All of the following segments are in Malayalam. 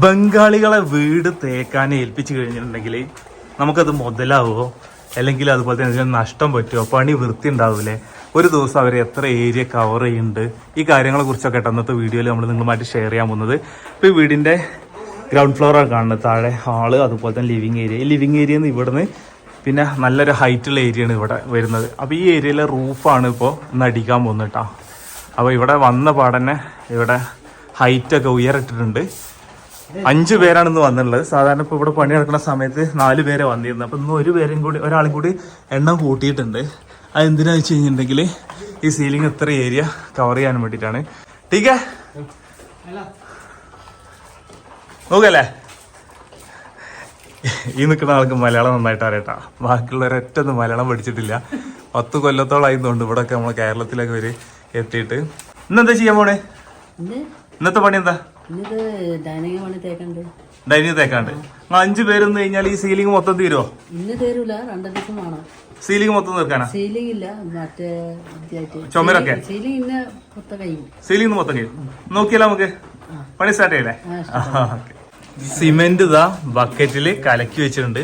ബംഗാളികളെ വീട് തേക്കാൻ ഏൽപ്പിച്ചു കഴിഞ്ഞിട്ടുണ്ടെങ്കിൽ നമുക്കത് മുതലാവോ, അല്ലെങ്കിൽ അതുപോലെ തന്നെ അതിന് നഷ്ടം പറ്റുമോ, പണി വൃത്തി ഉണ്ടാവില്ലേ, ഒരു ദിവസം അവർ എത്ര ഏരിയ കവർ ചെയ്യുന്നുണ്ട്, ഈ കാര്യങ്ങളെ കുറിച്ചൊക്കെ അന്നത്തെ വീഡിയോയിൽ നമ്മൾ നിങ്ങളുമായിട്ട് ഷെയർ ചെയ്യാൻ പോകുന്നത്. ഇപ്പോൾ ഈ വീടിൻ്റെ ഗ്രൗണ്ട് ഫ്ലോറാണ് കാണുന്നത്, താഴെ ഹാള്, അതുപോലെ തന്നെ ലിവിങ് ഏരിയ. ഈ ലിവിങ് ഏരിയയിൽ നിന്ന് ഇവിടുന്ന് പിന്നെ നല്ലൊരു ഹൈറ്റുള്ള ഏരിയയാണ് ഇവിടെ വരുന്നത്. അപ്പോൾ ഈ ഏരിയയിലെ റൂഫാണ് ഇപ്പോൾ ഇന്ന് അടിക്കാൻ പോകുന്നത് കേട്ടോ. അപ്പോൾ ഇവിടെ വന്ന പാടന്നെ ഇവിടെ ഹൈറ്റൊക്കെ ഉയരട്ടിട്ടുണ്ട്. 5 പേരാണ് ഇന്ന് വന്നിട്ടുള്ളത്. സാധാരണ ഇപ്പോൾ ഇവിടെ പണി നടക്കുന്ന സമയത്ത് 4 പേരെ വന്നിരുന്നത്. അപ്പോൾ ഇന്ന് ഒരാളും കൂടി എണ്ണം കൂട്ടിയിട്ടുണ്ട്. അതെന്തിനാ വെച്ച് കഴിഞ്ഞിട്ടുണ്ടെങ്കിൽ ഈ സീലിംഗ് ഇത്ര ഏരിയ കവർ ചെയ്യാൻ വേണ്ടിയിട്ടാണ്. ടീക്കേ നോക്കല്ലേ, ഈ നിൽക്കുന്ന ആൾക്ക് മലയാളം നന്നായിട്ട് അറിയട്ടാ. ബാക്കിയുള്ളവരൊറ്റൊന്നും മലയാളം പഠിച്ചിട്ടില്ല. 10 കൊല്ലത്തോളായതുകൊണ്ട് ഇവിടെയൊക്കെ നമ്മൾ കേരളത്തിലൊക്കെ വരെ എത്തിയിട്ട്. ഇന്നെന്താ ചെയ്യാൻ പോണേ? ഇന്നത്തെ പണി എന്താ? ഡൈനിങ് തേക്കാണ്ട്. 5 പേരെന്ന് കഴിഞ്ഞാൽ ഈ സീലിംഗ് മൊത്തം തീരുമോ? ഇന്ന് തരൂല, 2 ദിവസം വേണം. സീലിംഗ് മൊത്തം തീർക്കാനാ? സീലിംഗ് ഇല്ല, മറ്റേ ചുമരൊക്കെ സീലിംഗ് മൊത്തം കഴിയും. നോക്കിയാലോ നമുക്ക് പണി സ്റ്റാർട്ട് ചെയ്യല്ലേ? സിമെന്റ് ഇതാ ബക്കറ്റില് കലക്കി വെച്ചിട്ടുണ്ട്.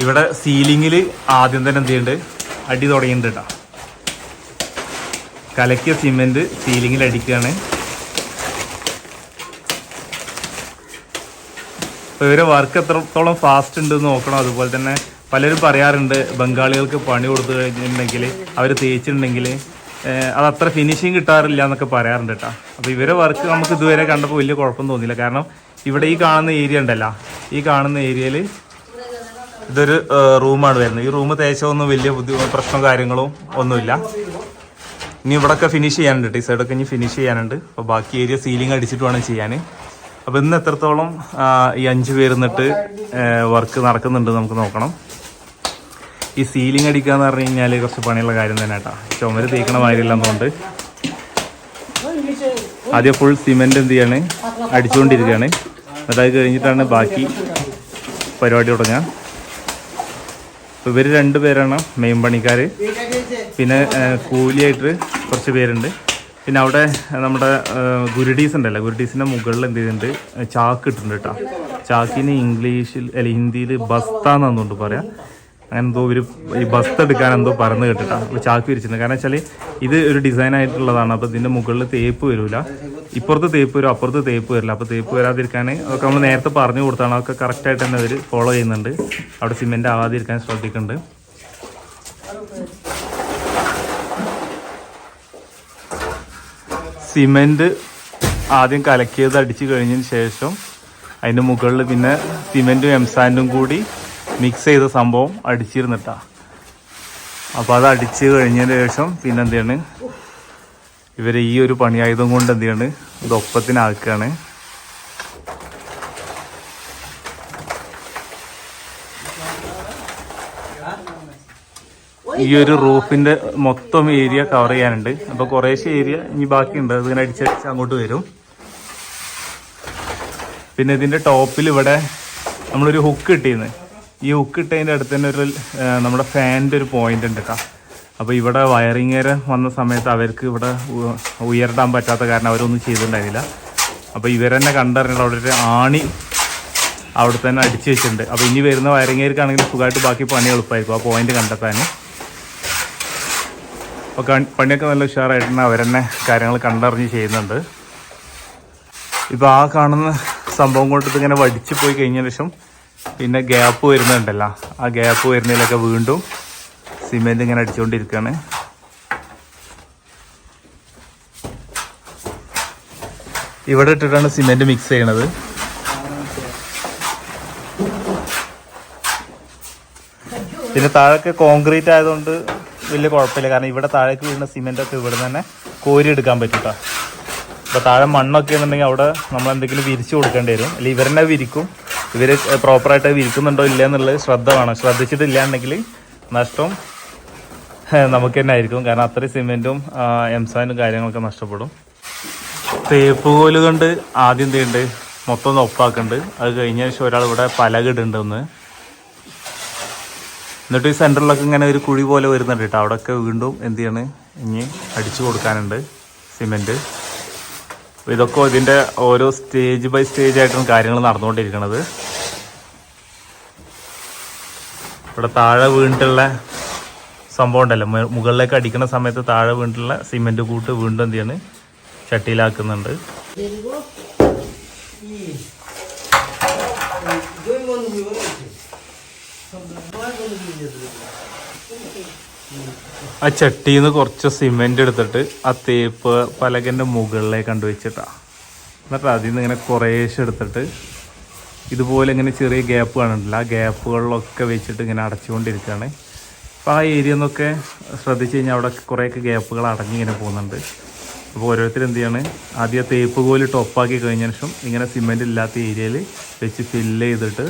ഇവിടെ സീലിംഗില് ആദ്യം തന്നെ എന്ത് ചെയ്യുന്നുണ്ട്, അടി തുടങ്ങിയിട്ടുണ്ട് കേട്ടോ. കലക്കിയ സിമെന്റ് സീലിംഗിൽ അടിക്കുകയാണ്. അപ്പോൾ ഇവരെ വർക്ക് എത്രത്തോളം ഫാസ്റ്റ് ഉണ്ട് നോക്കണം. അതുപോലെ തന്നെ പലരും പറയാറുണ്ട് ബംഗാളികൾക്ക് പണി കൊടുത്തു കഴിഞ്ഞിട്ടുണ്ടെങ്കിൽ അവർ തേച്ചിട്ടുണ്ടെങ്കിൽ അതത്ര ഫിനിഷിങ് കിട്ടാറില്ല എന്നൊക്കെ പറയാറുണ്ട് കേട്ടോ. അപ്പോൾ ഇവരെ വർക്ക് നമുക്ക് ഇതുവരെ കണ്ടപ്പോൾ വലിയ കുഴപ്പം തോന്നിയില്ല. കാരണം ഇവിടെ ഈ കാണുന്ന ഏരിയ ഉണ്ടല്ലോ, ഈ കാണുന്ന ഏരിയയിൽ ഇതൊരു റൂമാണ് വരുന്നത്. ഈ റൂം തേച്ചൊന്നും വലിയ പ്രശ്നവും കാര്യങ്ങളും ഒന്നുമില്ല. ഇനി ഇവിടെയൊക്കെ ഫിനിഷ് ചെയ്യാനുണ്ട്, ഈ സൈഡൊക്കെ ഇനി ഫിനിഷ് ചെയ്യാനുണ്ട്. അപ്പോൾ ബാക്കി ഏരിയ സീലിംഗ് അടിച്ചിട്ട് വേണം ചെയ്യാൻ. അപ്പോൾ ഇന്ന് എത്രത്തോളം ഈ 5 പേര് നിന്നിട്ട് വർക്ക് നടക്കുന്നുണ്ട് നമുക്ക് നോക്കണം. ഈ സീലിംഗ് അടിക്കുക എന്ന് പറഞ്ഞു കഴിഞ്ഞാൽ കുറച്ച് പണിയുള്ള കാര്യം തന്നെ കേട്ടോ. ചുമര് തേക്കണ മാതിരില്ലെന്നുകൊണ്ട് ആദ്യം ഫുൾ സിമെന്റ് എന്ത് ചെയ്യാണ്, അടിച്ചുകൊണ്ടിരിക്കുകയാണ്. എന്നിട്ട് അത് കഴിഞ്ഞിട്ടാണ് ബാക്കി പരിപാടി തുടങ്ങുക. അപ്പോൾ ഇവർ 2 പേരാണ് മെയിൻ പണിക്കാർ. പിന്നെ കൂലിയായിട്ട് കുറച്ച് പേരുണ്ട്. പിന്നെ അവിടെ നമ്മുടെ ഗുരുഡീസ് ഉണ്ടല്ലോ, ഗുരുഡീസിൻ്റെ മുകളിൽ എന്ത് ചെയ്തിട്ടുണ്ട്, ചാക്ക് ഇട്ടിട്ടുണ്ട് കേട്ടോ. ചാക്കിന് ഇംഗ്ലീഷിൽ അല്ല ഹിന്ദിയിൽ ബസ്താന്നുകൊണ്ട് പറയാം. അങ്ങനെ എന്തോ ഒരു ഈ ബസ്ത എടുക്കാൻ എന്തോ പറഞ്ഞ് കേട്ടിട്ടാണ് അപ്പോൾ ചാക്ക് വിരിച്ചിട്ടുണ്ട്. കാരണം വെച്ചാൽ ഇത് ഒരു ഡിസൈൻ ആയിട്ടുള്ളതാണ്. അപ്പോൾ ഇതിൻ്റെ മുകളിൽ തേപ്പ് വരില്ല, ഇപ്പുറത്ത് തേപ്പ് വരും, അപ്പുറത്ത് തേപ്പ് വരില്ല. അപ്പോൾ തേപ്പ് വരാതിരിക്കാൻ അതൊക്കെ നമ്മൾ നേരത്തെ പറഞ്ഞു കൊടുത്താണ്. അതൊക്കെ കറക്റ്റായിട്ട് തന്നെ അവർ ഫോളോ ചെയ്യുന്നുണ്ട്. അവിടെ സിമെൻ്റ് ആവാതിരിക്കാൻ ശ്രദ്ധിക്കുന്നുണ്ട്. സിമെന്റ് ആദ്യം കലക്കിയത് അടിച്ചു കഴിഞ്ഞതിന് ശേഷം അതിൻ്റെ മുകളിൽ പിന്നെ സിമെന്റും എംസാൻഡും കൂടി മിക്സ് ചെയ്ത സംഭവം അടിച്ചിരുന്നിട്ടാ. അപ്പോൾ അത് അടിച്ച് കഴിഞ്ഞതിന് ശേഷം പിന്നെ എന്ത് ചെയ്യാണ്, ഇവർ ഈ ഒരു പണിയായുധം കൊണ്ട് എന്ത് ചെയ്യാണ്, ഇത് ഒപ്പത്തിനാക്കുകയാണ്. ഈ ഒരു റൂഫിന്റെ മൊത്തം ഏരിയ കവർ ചെയ്യാനുണ്ട്. അപ്പോൾ കുറേശ്ശെ ഏരിയ ഇനി ബാക്കിയുണ്ട്, അതിങ്ങനെ അടിച്ചടിച്ച് അങ്ങോട്ട് വരും. പിന്നെ ഇതിന്റെ ടോപ്പിൽ ഇവിടെ നമ്മളൊരു ഹുക്ക് ഇട്ടിരുന്നു. ഈ ഹുക്ക് ഇട്ടതിൻ്റെ അടുത്ത് തന്നെ ഒരു നമ്മുടെ ഫാനിൻ്റെ ഒരു പോയിന്റ് ഉണ്ട് കേട്ടോ. അപ്പോൾ ഇവിടെ വയറിങ്ങേര് വന്ന സമയത്ത് അവർക്ക് ഇവിടെ ഉയർത്താൻ പറ്റാത്ത കാരണം അവരൊന്നും ചെയ്തിട്ടുണ്ടായിരുന്നില്ല. അപ്പോൾ ഇവരെന്നെ കണ്ടറിഞ്ഞിട്ട് അവിടെ ഒരു ആണി അവിടെ തന്നെ അടിച്ചു വെച്ചിട്ടുണ്ട്. അപ്പോൾ ഇനി വരുന്ന വയറിങ്ങേർക്കാണെങ്കിൽ സുഖമായിട്ട് ബാക്കി പണി എളുപ്പമായിരിക്കും ആ പോയിന്റ് കണ്ടെത്താൻ. അപ്പോൾ പണിയൊക്കെ നല്ല ഉഷാറായിട്ടാണ് അവരെന്നെ കാര്യങ്ങൾ കണ്ടറിഞ്ഞ് ചെയ്യുന്നുണ്ട്. ഇപ്പോൾ ആ കാണുന്ന സംഭവം കൊണ്ട് ഇങ്ങനെ വടിച്ചു പോയി കഴിഞ്ഞതിന് ശേഷം പിന്നെ ഗ്യാപ്പ് വരുന്നുണ്ടല്ലോ, ആ ഗ്യാപ്പ് വരുന്നതിലൊക്കെ വീണ്ടും സിമെന്റ് ഇങ്ങനെ അടിച്ചുകൊണ്ടിരിക്കുകയാണ്. ഇവിടെ ഇട്ടിട്ടാണ് സിമെന്റ് മിക്സ് ചെയ്യണത്. പിന്നെ താഴൊക്കെ കോൺക്രീറ്റ് ആയതുകൊണ്ട് വലിയ കുഴപ്പമില്ല. കാരണം ഇവിടെ താഴേക്ക് വീഴുന്ന സിമെന്റൊക്കെ ഇവിടെ തന്നെ കോരി എടുക്കാൻ പറ്റും കേട്ടോ. അപ്പോൾ താഴെ മണ്ണൊക്കെ എന്നുണ്ടെങ്കിൽ അവിടെ നമ്മൾ എന്തെങ്കിലും വിരിച്ചു കൊടുക്കേണ്ടി വരും. അല്ലെങ്കിൽ ഇവരെന്നെ വിരിക്കും. ഇവർ പ്രോപ്പറായിട്ട് വിരിക്കുന്നുണ്ടോ ഇല്ല എന്നുള്ളത് ശ്രദ്ധ വേണം. ശ്രദ്ധിച്ചിട്ടില്ല എന്നുണ്ടെങ്കിൽ നഷ്ടം നമുക്ക് തന്നെ ആയിരിക്കും. കാരണം അത്രയും സിമെന്റും എംസാനും കാര്യങ്ങളൊക്കെ നഷ്ടപ്പെടും. തേപ്പ് കോല് കൊണ്ട് ആദ്യം ചെയ്യുന്നുണ്ട്, മൊത്തം ഒന്ന് ഒപ്പാക്കുന്നുണ്ട്. അത് കഴിഞ്ഞ ശേഷം ഒരാൾ ഇവിടെ പലകിടുന്നുണ്ട് ഒന്ന്. എന്നിട്ട് ഈ സെൻറ്ററിലൊക്കെ ഇങ്ങനെ ഒരു കുഴി പോലെ വരുന്നുണ്ട് കേട്ടോ. അവിടെയൊക്കെ വീണ്ടും എന്ത് ചെയ്യാണ്, ഇനി അടിച്ചു കൊടുക്കാനുണ്ട് സിമെൻറ്റ്. അപ്പോൾ ഇതൊക്കെ ഇതിൻ്റെ ഓരോ സ്റ്റേജ് ബൈ സ്റ്റേജ് ആയിട്ടാണ് കാര്യങ്ങൾ നടന്നുകൊണ്ടിരിക്കുന്നത്. ഇവിടെ താഴെ വീണിട്ടുള്ള സംഭവം ഉണ്ടല്ലോ, മുകളിലേക്ക് അടിക്കുന്ന സമയത്ത് താഴെ വീണിട്ടുള്ള സിമെൻറ്റ് കൂട്ട് വീണ്ടും എന്ത് ചെയ്യാണ്, ചട്ടിയിലാക്കുന്നുണ്ട്. ആ ചട്ടിയിൽ നിന്ന് കുറച്ച് സിമെന്റ് എടുത്തിട്ട് ആ തേപ്പ് പലകൻ്റെ മുകളിലേക്ക് കണ്ടുവച്ചിട്ടാ. എന്നിട്ട് അതിൽ നിന്ന് ഇങ്ങനെ കുറേശ്ശെ എടുത്തിട്ട് ഇതുപോലെ ഇങ്ങനെ ചെറിയ ഗ്യാപ്പ് കാണുന്നില്ല, ആ ഗ്യാപ്പുകളിലൊക്കെ വെച്ചിട്ട് ഇങ്ങനെ അടച്ചുകൊണ്ടിരിക്കുകയാണ്. അപ്പോൾ ആ ഏരിയ എന്നൊക്കെ ശ്രദ്ധിച്ച് കഴിഞ്ഞാൽ അവിടെ കുറേയൊക്കെ ഗ്യാപ്പുകൾ അടങ്ങിങ്ങനെ പോകുന്നുണ്ട്. അപ്പോൾ ഓരോരുത്തർ എന്ത് ചെയ്യാണ്, ആദ്യം തേപ്പ് കോല് ടോപ്പാക്കി കഴിഞ്ഞതിന് ശേഷം ഇങ്ങനെ സിമെൻ്റ് ഇല്ലാത്ത ഏരിയയിൽ വെച്ച് ഫില്ല് ചെയ്തിട്ട്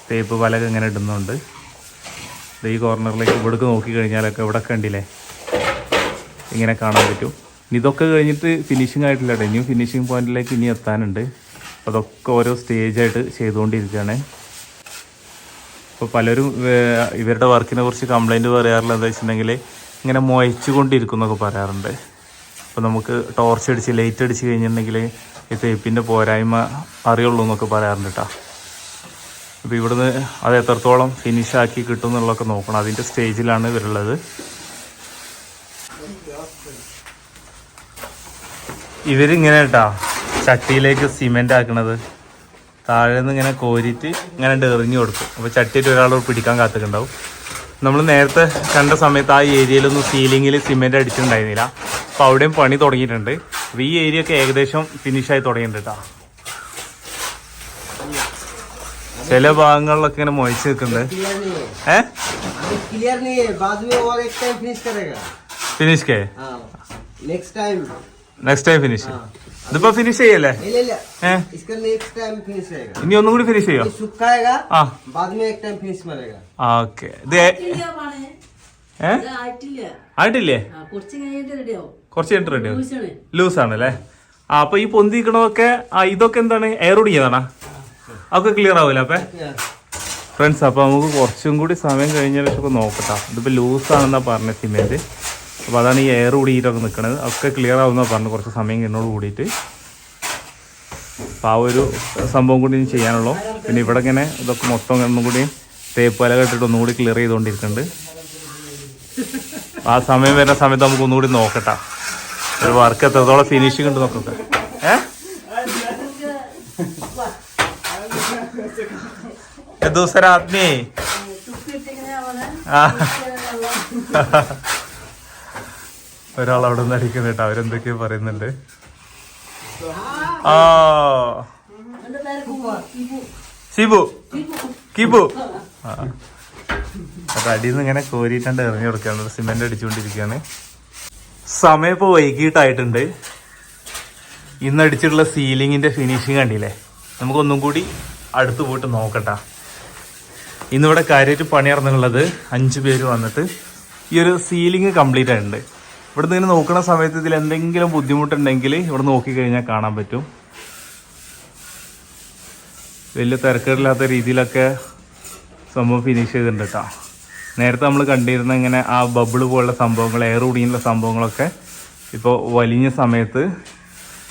തേപ്പ് പലക ഇങ്ങനെ ഇടുന്നുണ്ട്. ഈ കോർണറിലേക്ക് ഇവിടേക്ക് നോക്കി കഴിഞ്ഞാലൊക്കെ ഇവിടെ കണ്ടില്ലേ ഇങ്ങനെ കാണാൻ പറ്റും. ഇതൊക്കെ കഴിഞ്ഞിട്ട് ഫിനിഷിംഗ് ആയിട്ടില്ല കേട്ടോ, ഇനിയും ഫിനിഷിംഗ് പോയിന്റിലേക്ക് ഇനി എത്താനുണ്ട്. അപ്പോൾ അതൊക്കെ ഓരോ സ്റ്റേജായിട്ട് ചെയ്തുകൊണ്ടിരിക്കുകയാണ്. അപ്പോൾ പലരും ഇവരുടെ വർക്കിനെ കുറിച്ച് കംപ്ലൈൻറ്റ് പറയാറുള്ളത് എന്താ വെച്ചിട്ടുണ്ടെങ്കിൽ ഇങ്ങനെ മുയച്ചു കൊണ്ടിരിക്കുന്നൊക്കെ പറയാറുണ്ട്. അപ്പോൾ നമുക്ക് ടോർച്ച് അടിച്ച് ലൈറ്റ് അടിച്ച് കഴിഞ്ഞിട്ടുണ്ടെങ്കിൽ ഈ തേപ്പിൻ്റെ പോരായ്മ അറിയുള്ളൂ എന്നൊക്കെ പറയാറുണ്ട് കേട്ടോ. അപ്പോൾ ഇവിടുന്ന് അത് എത്രത്തോളം ഫിനിഷാക്കി കിട്ടും എന്നുള്ളതൊക്കെ നോക്കണം, അതിൻ്റെ സ്റ്റേജിലാണ് ഇവരുള്ളത്. ഇവരിങ്ങനെ കേട്ടാ ചട്ടിയിലേക്ക് സിമെൻ്റ് ആക്കണത്, താഴെ നിന്ന് ഇങ്ങനെ കോരിയിട്ട് ഇങ്ങനെ എറിഞ്ഞു കൊടുക്കും. അപ്പോൾ ചട്ടിയിട്ട് ഒരാൾ പിടിക്കാൻ കാത്തിട്ടുണ്ടാവും. നമ്മൾ നേരത്തെ കണ്ട സമയത്ത് ആ ഏരിയയിലൊന്നും സീലിങ്ങിൽ സിമെൻ്റ് അടിച്ചിട്ടുണ്ടായിരുന്നില്ല. അപ്പോൾ അവിടെയും പണി തുടങ്ങിയിട്ടുണ്ട്. അപ്പോൾ ഈ ഏരിയ ഒക്കെ ഏകദേശം ഫിനിഷായി തുടങ്ങിയിട്ടുണ്ട് കേട്ടോ. ചില ഭാഗങ്ങളിലൊക്കെ ഇങ്ങനെ മൊഴിച്ച് നിൽക്കുന്നുണ്ട്. Finish next time finish. ഇതിപ്പോ ഫിനിഷ് ചെയ്യല്ലേ? ഇനി ഒന്നും കൂടി ഫിനിഷ് ചെയ്യോ? ഓക്കെ. ഇത് ആയിട്ടില്ലേ? കുറച്ച് കഴിഞ്ഞിട്ട് റെഡി ആവും. ലൂസ് ആണല്ലേ? അപ്പൊ ഈ പൊന്തിക്കണതൊക്കെ ഇതൊക്കെ എന്താണ്, എയർ ഓടിക്കുന്നതാണോ? അതൊക്കെ ക്ലിയർ ആവില്ല അപ്പൊ ഫ്രണ്ട്സ്. അപ്പോൾ നമുക്ക് കുറച്ചും കൂടി സമയം കഴിഞ്ഞ ശേഷം നോക്കട്ടോ. ഇതിപ്പോൾ ലൂസാണെന്നാ പറഞ്ഞത് സിമെൻറ്റ്. അപ്പോൾ അതാണ് ഈ എയർ കൂടിയിട്ടൊക്കെ നിൽക്കുന്നത്. ഒക്കെ ക്ലിയർ ആവുമെന്നാണ് പറഞ്ഞത് കുറച്ച് സമയം കഴിഞ്ഞോട് കൂടിയിട്ട്. അപ്പോൾ ആ ഒരു സംഭവം കൂടി ചെയ്യാനുള്ളൂ. പിന്നെ ഇവിടെ ഇങ്ങനെ ഇതൊക്കെ മൊത്തം ഒന്നും കൂടി തേപ്പ് പല കെട്ടിട്ട് ഒന്നുകൂടി ക്ലിയർ ചെയ്തുകൊണ്ടിരിക്കുന്നുണ്ട്. ആ സമയം വരുന്ന സമയത്ത് നമുക്ക് ഒന്നുകൂടി നോക്കട്ടാ ഒരു വർക്ക് എത്രത്തോളം ഫിനിഷിംഗ് ഉണ്ട് നോക്കട്ടെ. दूसरा आदमी ഒരാൾ അവിടെ നിന്ന് അടിക്കുന്നു കേട്ടോ. അവരെന്തൊക്കെയോ പറയുന്നുണ്ട്. ആ ഷിബു കിബു. അത് അടിയിൽ നിന്ന് ഇങ്ങനെ കോരിയിട്ടാണ്ട് എറിഞ്ഞു കൊടുക്കുകയാണ്. സിമെന്റ് അടിച്ചുകൊണ്ടിരിക്കുകയാണ്. സമയം ഇപ്പോൾ വൈകിട്ടായിട്ടുണ്ട്. ഇന്ന് അടിച്ചിട്ടുള്ള സീലിങ്ങിന്റെ ഫിനിഷിങ് കണ്ടില്ലേ? നമുക്കൊന്നും കൂടി അടുത്ത് പോയിട്ട് നോക്കട്ടാ. ഇന്നിവിടെ കാര്യമായിട്ട് പണി നടന്നുള്ളത് 5 പേര് വന്നിട്ട് ഈ ഒരു സീലിംഗ് കംപ്ലീറ്റ് ആയിട്ടുണ്ട്. ഇവിടെ നിന്ന് ഇങ്ങനെ നോക്കുന്ന സമയത്ത് ഇതിൽ എന്തെങ്കിലും ബുദ്ധിമുട്ടുണ്ടെങ്കിൽ ഇവിടെ നോക്കിക്കഴിഞ്ഞാൽ കാണാൻ പറ്റും. വലിയ തിരക്കേടില്ലാത്ത രീതിയിലൊക്കെ സംഭവം ഫിനിഷ് ചെയ്തിട്ടുണ്ട് കേട്ടോ. നേരത്തെ നമ്മൾ കണ്ടിരുന്ന ഇങ്ങനെ ആ ബബിള് പോലുള്ള സംഭവങ്ങൾ, എയർ കുടിയുള്ള സംഭവങ്ങളൊക്കെ ഇപ്പോൾ വലിഞ്ഞ സമയത്ത്,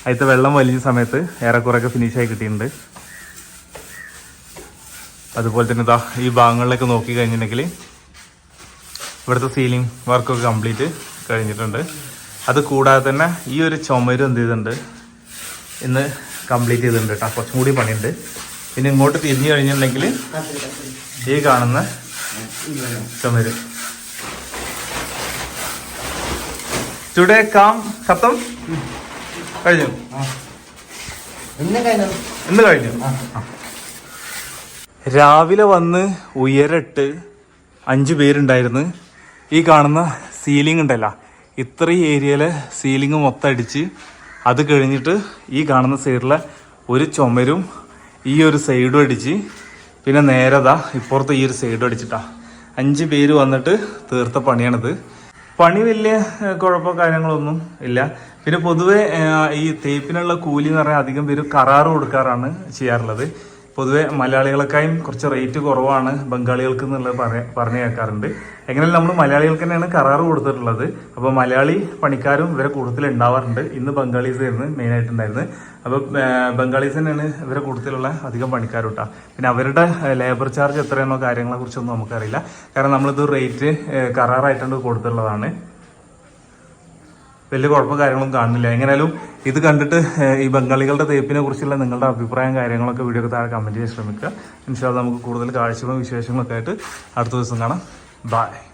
അതിലത്തെ വെള്ളം വലിഞ്ഞ സമയത്ത് ഏറെക്കുറെയൊക്കെ ഫിനിഷായി കിട്ടിയിട്ടുണ്ട്. അതുപോലെ തന്നെ ഇതാ ഈ ഭാഗങ്ങളിലേക്ക് നോക്കി കഴിഞ്ഞിട്ടുണ്ടെങ്കിൽ ഇവിടുത്തെ സീലിംഗ് വർക്കൊക്കെ കംപ്ലീറ്റ് കഴിഞ്ഞിട്ടുണ്ട്. അത് കൂടാതെ തന്നെ ഈ ഒരു ചുമരും എന്ത് ചെയ്തിട്ടുണ്ട്, ഇന്ന് കംപ്ലീറ്റ് ചെയ്തിട്ടുണ്ട് കേട്ടോ. കുറച്ചും കൂടി പണിയുണ്ട്. പിന്നെ ഇങ്ങോട്ട് തിരിഞ്ഞു കഴിഞ്ഞിട്ടുണ്ടെങ്കിൽ ഈ കാണുന്ന ചുമര് ടുഡേ കാം ഖത്തം കഴിഞ്ഞു. ഇന്ന് കഴിഞ്ഞു. രാവിലെ വന്ന് ഉയരട്ട് 5 പേരുണ്ടായിരുന്നു. ഈ കാണുന്ന സീലിംഗ് ഉണ്ടല്ലോ, ഇത്രയും ഏരിയയിലെ സീലിംഗ് മൊത്തം അടിച്ച് അത് കഴിഞ്ഞിട്ട് ഈ കാണുന്ന സൈഡിലെ ഒരു ചുമരും ഈ ഒരു സൈഡും അടിച്ച് പിന്നെ നേരതാ ഇപ്പുറത്ത് ഈ ഒരു സൈഡും അടിച്ചിട്ടാ 5 പേര് വന്നിട്ട് തീർത്ത പണിയാണിത്. പണി വലിയ കുഴപ്പമോ കാര്യങ്ങളൊന്നും ഇല്ല. പിന്നെ പൊതുവെ ഈ തേപ്പിനുള്ള കൂലി എന്ന് പറഞ്ഞാൽ അധികം പേര് കരാറ് കൊടുക്കാറാണ് ചെയ്യാറുള്ളത്. പൊതുവെ മലയാളികളെക്കായും കുറച്ച് റേറ്റ് കുറവാണ് ബംഗാളികൾക്ക് എന്നുള്ളത് പറഞ്ഞു കേൾക്കാറുണ്ട്. എങ്ങനെയാലും നമ്മൾ മലയാളികൾക്ക് തന്നെയാണ് കരാറ് കൊടുത്തിട്ടുള്ളത്. അപ്പോൾ മലയാളി പണിക്കാരും ഇവരെ കൂടുതൽ ഉണ്ടാവാറുണ്ട്. ഇന്ന് ബംഗാളീസ് ആയിരുന്നു മെയിനായിട്ടുണ്ടായിരുന്നത്. അപ്പോൾ ബംഗാളീസ് തന്നെയാണ് ഇവരെ കൂടുതലുള്ള അധികം പണിക്കാരും കേട്ടോ. പിന്നെ അവരുടെ ലേബർ ചാർജ് എത്രയാണോ കാര്യങ്ങളെ കുറിച്ചൊന്നും നമുക്കറിയില്ല. കാരണം നമ്മളിത് റേറ്റ് കരാറായിട്ടുണ്ട് കൊടുത്തിട്ടുള്ളതാണ്. വലിയ കുഴപ്പം കാര്യങ്ങളൊന്നും കാണുന്നില്ല. എങ്ങനെയാലും ഇത് കണ്ടിട്ട് ഈ ബംഗാളികളുടെ തേപ്പിനെ കുറിച്ചുള്ള നിങ്ങളുടെ അഭിപ്രായം കാര്യങ്ങളൊക്കെ വീഡിയോക്ക് താഴെ കമൻറ്റ് ചെയ്യാൻ ശ്രമിക്കുക. ഇൻഷാ അല്ലാഹ് നമുക്ക് കൂടുതൽ കാഴ്ചകളും വിശേഷങ്ങളൊക്കെ ആയിട്ട് അടുത്ത ദിവസം കാണാം. ബൈ.